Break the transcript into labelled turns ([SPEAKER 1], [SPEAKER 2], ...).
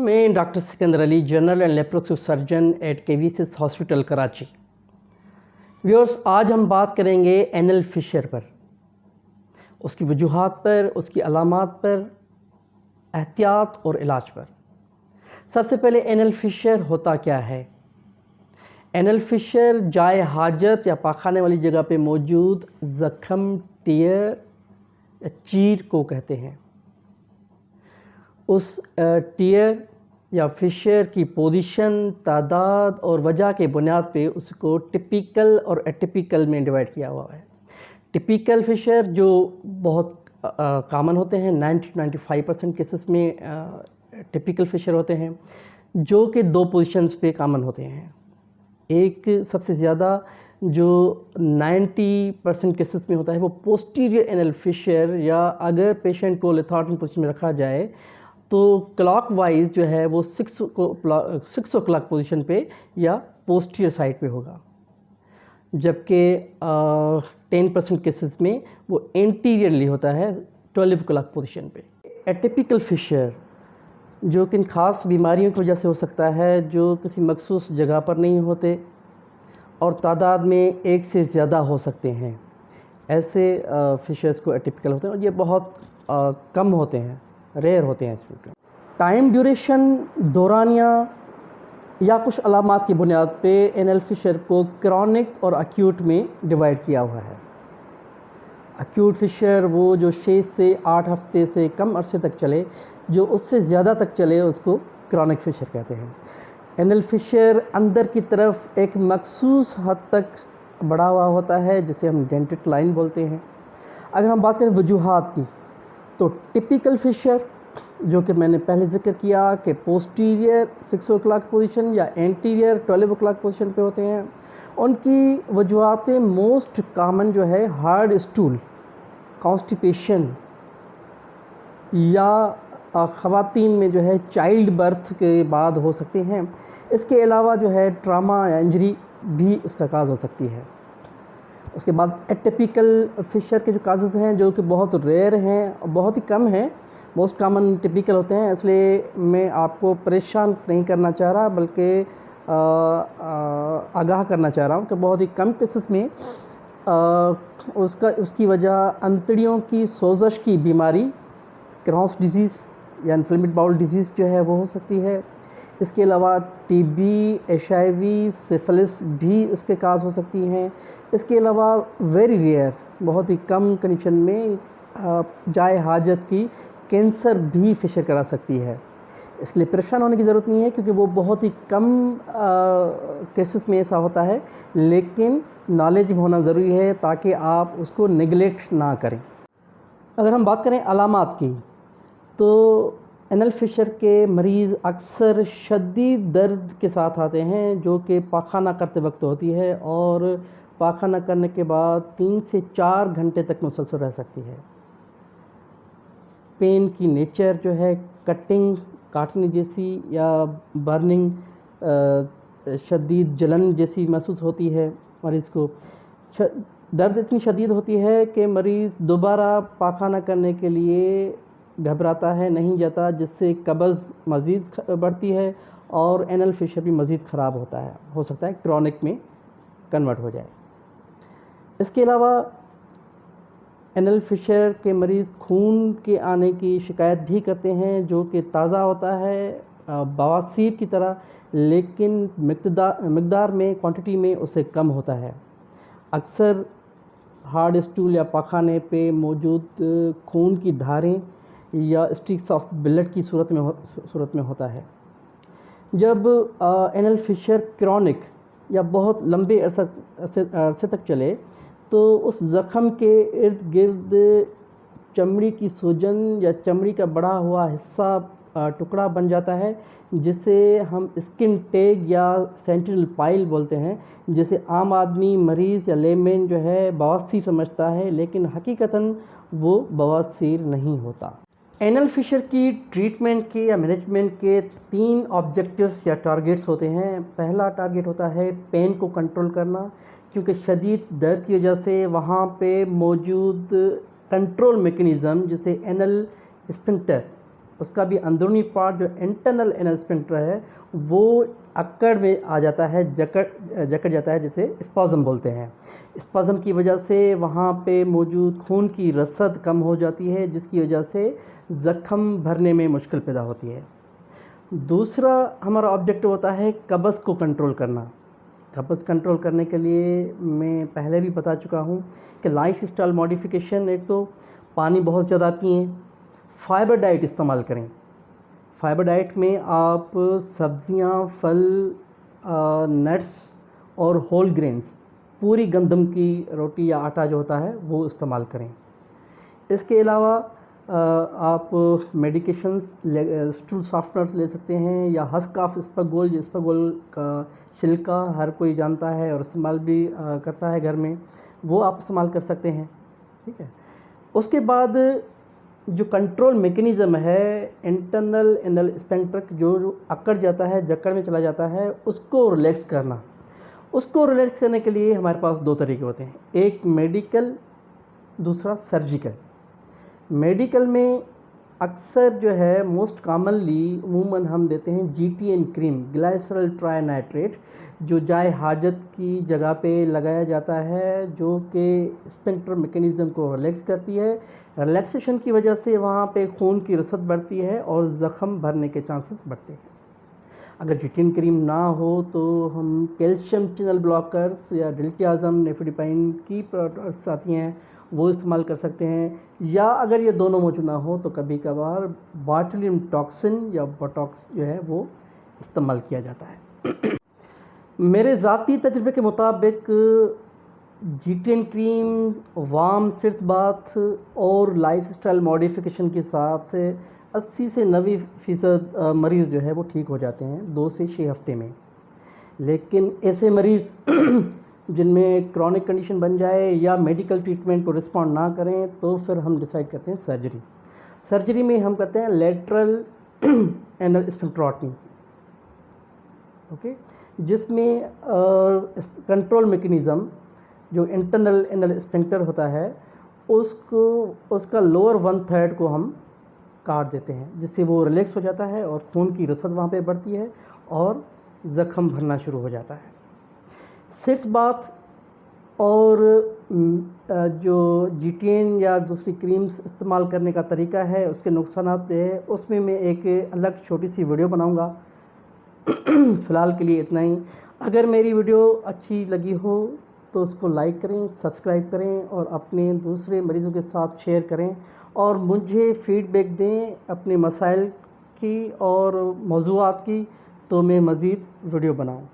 [SPEAKER 1] मैं doctor Sikandar Ali, general and laparoscopic surgeon at KVCS hospital Karachi. Viewers, आज हम बात करेंगे एनल फिशर पर, उसकी वजूहात पर, उसकी अलामात पर, एहतियात और इलाज पर। सबसे पहले एनल फिशर होता क्या है? एनल फिशर जाए हाजत या पाखाने वाली जगह पे मौजूद ज़ख़म, टियर या चीर को कहते हैं। उस टियर या फिशर की पोजीशन, तादाद और वजह के बुनियाद पे उसको टिपिकल और एटिपिकल में डिवाइड किया हुआ है। टिपिकल फिशर जो बहुत कॉमन होते हैं, 90-95% केसेस में टिपिकल फिशर होते हैं, जो कि दो पोजीशंस पे कॉमन होते हैं। एक सबसे ज़्यादा जो 90% केसेस में होता है वो पोस्टीरियर एनल फिशर, या अगर पेशेंट को लेथार्गिक पोजीशन में रखा जाए तो क्लॉकवाइज जो है वो 6 o'clock पोजीशन पे या पोस्टीरियर साइड पे होगा, जबकि 10% केसेस में वो एंटीरियरली होता है 12 o'clock पोजीशन पे। एटिपिकल फिशर जो कि इन ख़ास बीमारियों की वजह से हो सकता है, जो किसी मखसूस जगह पर नहीं होते और तादाद में एक से ज़्यादा हो सकते हैं, ऐसे फिशर्स को एटिपिकल होते हैं और ये बहुत कम होते हैं, रेयर होते हैं इस वीडियो। टाइम ड्यूरेशन, दौरानिया या कुछ अलामात की बुनियाद पे एनल फिशर को क्रॉनिक और अक्यूट में डिवाइड किया हुआ है। अक्यूट फिशर वो जो 6 से 8 हफ्ते से कम अरसे तक चले, जो उससे ज़्यादा तक चले उसको क्रॉनिक फिशर कहते हैं। एनल फिशर अंदर की तरफ एक मखसूस हद तक बढ़ा हुआ होता है, जिसे हम डेंटेड लाइन बोलते हैं। अगर हम बात करें वजूहात की, तो टिपिकल फिशर जो कि मैंने पहले जिक्र किया कि पोस्टीरियर 6 o'clock पोजीशन या एंटीरियर 12 o'clock पोजीशन पे होते हैं, उनकी वजूहात में मोस्ट कॉमन जो है हार्ड स्टूल, कॉन्स्टिपेशन, या ख़वातीन में जो है चाइल्ड बर्थ के बाद हो सकते हैं। इसके अलावा जो है ट्रामा या इंजरी भी उसका काज हो सकती है। उसके बाद एटिपिकल फिशर के जो काजेज़ हैं, जो कि बहुत रेयर हैं और बहुत ही कम हैं, मोस्ट कॉमन टिपिकल होते हैं, इसलिए मैं आपको परेशान नहीं करना चाह रहा, बल्कि आगाह करना चाह रहा हूँ कि बहुत ही कम केसेस में उसकी वजह अंतड़ियों की सोजश की बीमारी, क्रॉस डिजीज़ या इन्फ्लेमेटरी बाउल डिजीज़ जो है वो हो सकती है। इसके अलावा टीबी, HIV, सिफिलिस भी इसके काज हो सकती हैं। इसके अलावा वेरी रेयर, बहुत ही कम कंडीशन में जाए हाजत की कैंसर भी फिशर करा सकती है। इसलिए परेशान होने की ज़रूरत नहीं है, क्योंकि वो बहुत ही कम केसेस में ऐसा होता है, लेकिन नॉलेज होना ज़रूरी है ताकि आप उसको नेगलेक्ट ना करें। अगर हम बात करें अलामात की, तो एनल फिशर के मरीज़ अक्सर शदीद दर्द के साथ आते हैं, जो कि पाखाना करते वक्त होती है और पाखाना करने के बाद 3 से 4 घंटे तक मुसलसल रह सकती है। पेन की नेचर जो है कटिंग, काटने जैसी या बर्निंग, शदीद जलन जैसी महसूस होती है मरीज़ को। दर्द इतनी शदीद होती है कि मरीज़ दोबारा पाखाना करने के लिए घबराता है, नहीं जाता, जिससे कब्ज़ मज़ीद बढ़ती है और एनल फिशर भी मज़ीद ख़राब होता है, हो सकता है क्रॉनिक में कन्वर्ट हो जाए। इसके अलावा एनल फिशर के मरीज़ खून के आने की शिकायत भी करते हैं, जो कि ताज़ा होता है बवासीर की तरह, लेकिन मिक़दार में, क्वांटिटी में उससे कम होता है। अक्सर हार्ड स्टूल या पाखाने पे मौजूद खून की धारें या स्ट्रिक्स ऑफ ब्लड की सूरत में होता है। जब एनल फिशर क्रॉनिक या बहुत लंबे अरसे तक चले, तो उस ज़ख़म के इर्द गिर्द चमड़ी की सूजन या चमड़ी का बढ़ा हुआ हिस्सा टुकड़ा बन जाता है, जिसे हम स्किन टैग या सेंटिनल पाइल बोलते हैं, जिसे आम आदमी, मरीज़ या लेमैन जो है बवासीर समझता है, लेकिन हकीकतन वो बवासीर नहीं होता। एनल फिशर की ट्रीटमेंट के या मैनेजमेंट के 3 ऑब्जेक्टिव्स या टारगेट्स होते हैं। पहला टारगेट होता है पेन को कंट्रोल करना, क्योंकि शदीद दर्द की वजह से वहाँ पे मौजूद कंट्रोल मेकनिज़म, जिसे एनल स्फिंक्टर उसका भी अंदरूनी पार्ट जो इंटरनल एनल स्फिंक्टर है वो अक्कड़ में आ जाता है, जकड़ जाता है, जिसे स्पाज़म बोलते हैं। स्पाज़म की वजह से वहाँ पे मौजूद खून की रसद कम हो जाती है, जिसकी वजह से ज़ख्म भरने में मुश्किल पैदा होती है। दूसरा हमारा ऑब्जेक्टिव होता है कब्ज़ को कंट्रोल करना। कब्ज़ कंट्रोल करने के लिए मैं पहले भी बता चुका हूँ कि लाइफ स्टाइल मॉडिफिकेशन, एक तो पानी बहुत ज़्यादा पिएँ, फाइबर डाइट इस्तेमाल करें। फाइबर डाइट में आप सब्जियां, फल, नट्स और होल ग्रेन्स, पूरी गंदम की रोटी या आटा जो होता है वो इस्तेमाल करें। इसके अलावा आप मेडिकेशंस, स्टूल सॉफ्टनर ले सकते हैं, या हस्क ऑफ इसबगोल, जो इसबगोल का छिलका हर कोई जानता है और इस्तेमाल भी करता है घर में, वो आप इस्तेमाल कर सकते हैं। ठीक है। उसके बाद जो कंट्रोल मैकेनिज़्म है इंटरनल एनल स्फिंक्टर, जो अकड़ जाता है, जकड़ में चला जाता है, उसको रिलैक्स करना। उसको रिलैक्स करने के लिए हमारे पास दो तरीके होते हैं, एक मेडिकल, दूसरा सर्जिकल। मेडिकल में अक्सर जो है मोस्ट कॉमनली अमूमन हम देते हैं GTN क्रीम, ग्लाइसरल ट्राइनाइट्रेट, जो जाए हाजत की जगह पे लगाया जाता है, जो कि स्फिंक्टर मैकेनिज़्म को रिलैक्स करती है। रिलैक्सेशन की वजह से वहाँ पे खून की रसद बढ़ती है और ज़ख्म भरने के चांसेस बढ़ते हैं। अगर GTN क्रीम ना हो तो हम कैल्शियम चैनल ब्लॉकर्स या डिल्टियाज़म, नेफिडिपाइन की प्रोडक्ट्स आती हैं, वो इस्तेमाल कर सकते हैं। या अगर ये दोनों मौजूद ना हो तो कभी कभार बॉटुलिन टॉक्सिन या बोटॉक्स जो है वो इस्तेमाल किया जाता है। मेरे ज़ाती तजर्बे के मुताबिक GTN क्रीम, वार्म सिर्फ बाथ और लाइफस्टाइल मॉडिफिकेशन के साथ 80 से 90% मरीज़ जो है वो ठीक हो जाते हैं 2 से 6 हफ्ते में। लेकिन ऐसे मरीज़ जिनमें क्रॉनिक कंडीशन बन जाए या मेडिकल ट्रीटमेंट को रिस्पॉन्ड ना करें, तो फिर हम डिसाइड करते हैं सर्जरी। सर्जरी में हम करते हैं लेटरल एनल स्फिंक्टरोटमी, ओके, जिसमें कंट्रोल मैकेनिज़्म जो इंटरनल एनल स्फिंक्टर होता है उसका लोअर 1/3 को हम काट देते हैं, जिससे वो रिलैक्स हो जाता है और खून की रसद वहाँ पे बढ़ती है और ज़ख्म भरना शुरू हो जाता है। सिर्फ बात और जो GTN या दूसरी क्रीम्स इस्तेमाल करने का तरीका है, उसके नुकसानात है, उसमें मैं एक अलग छोटी सी वीडियो बनाऊंगा। फ़िलहाल के लिए इतना ही। अगर मेरी वीडियो अच्छी लगी हो तो उसको लाइक करें, सब्सक्राइब करें और अपने दूसरे मरीज़ों के साथ शेयर करें और मुझे फ़ीडबैक दें अपने मसाइल की और मौज़ूआत की, तो मैं मज़ीद वीडियो बनाऊँ।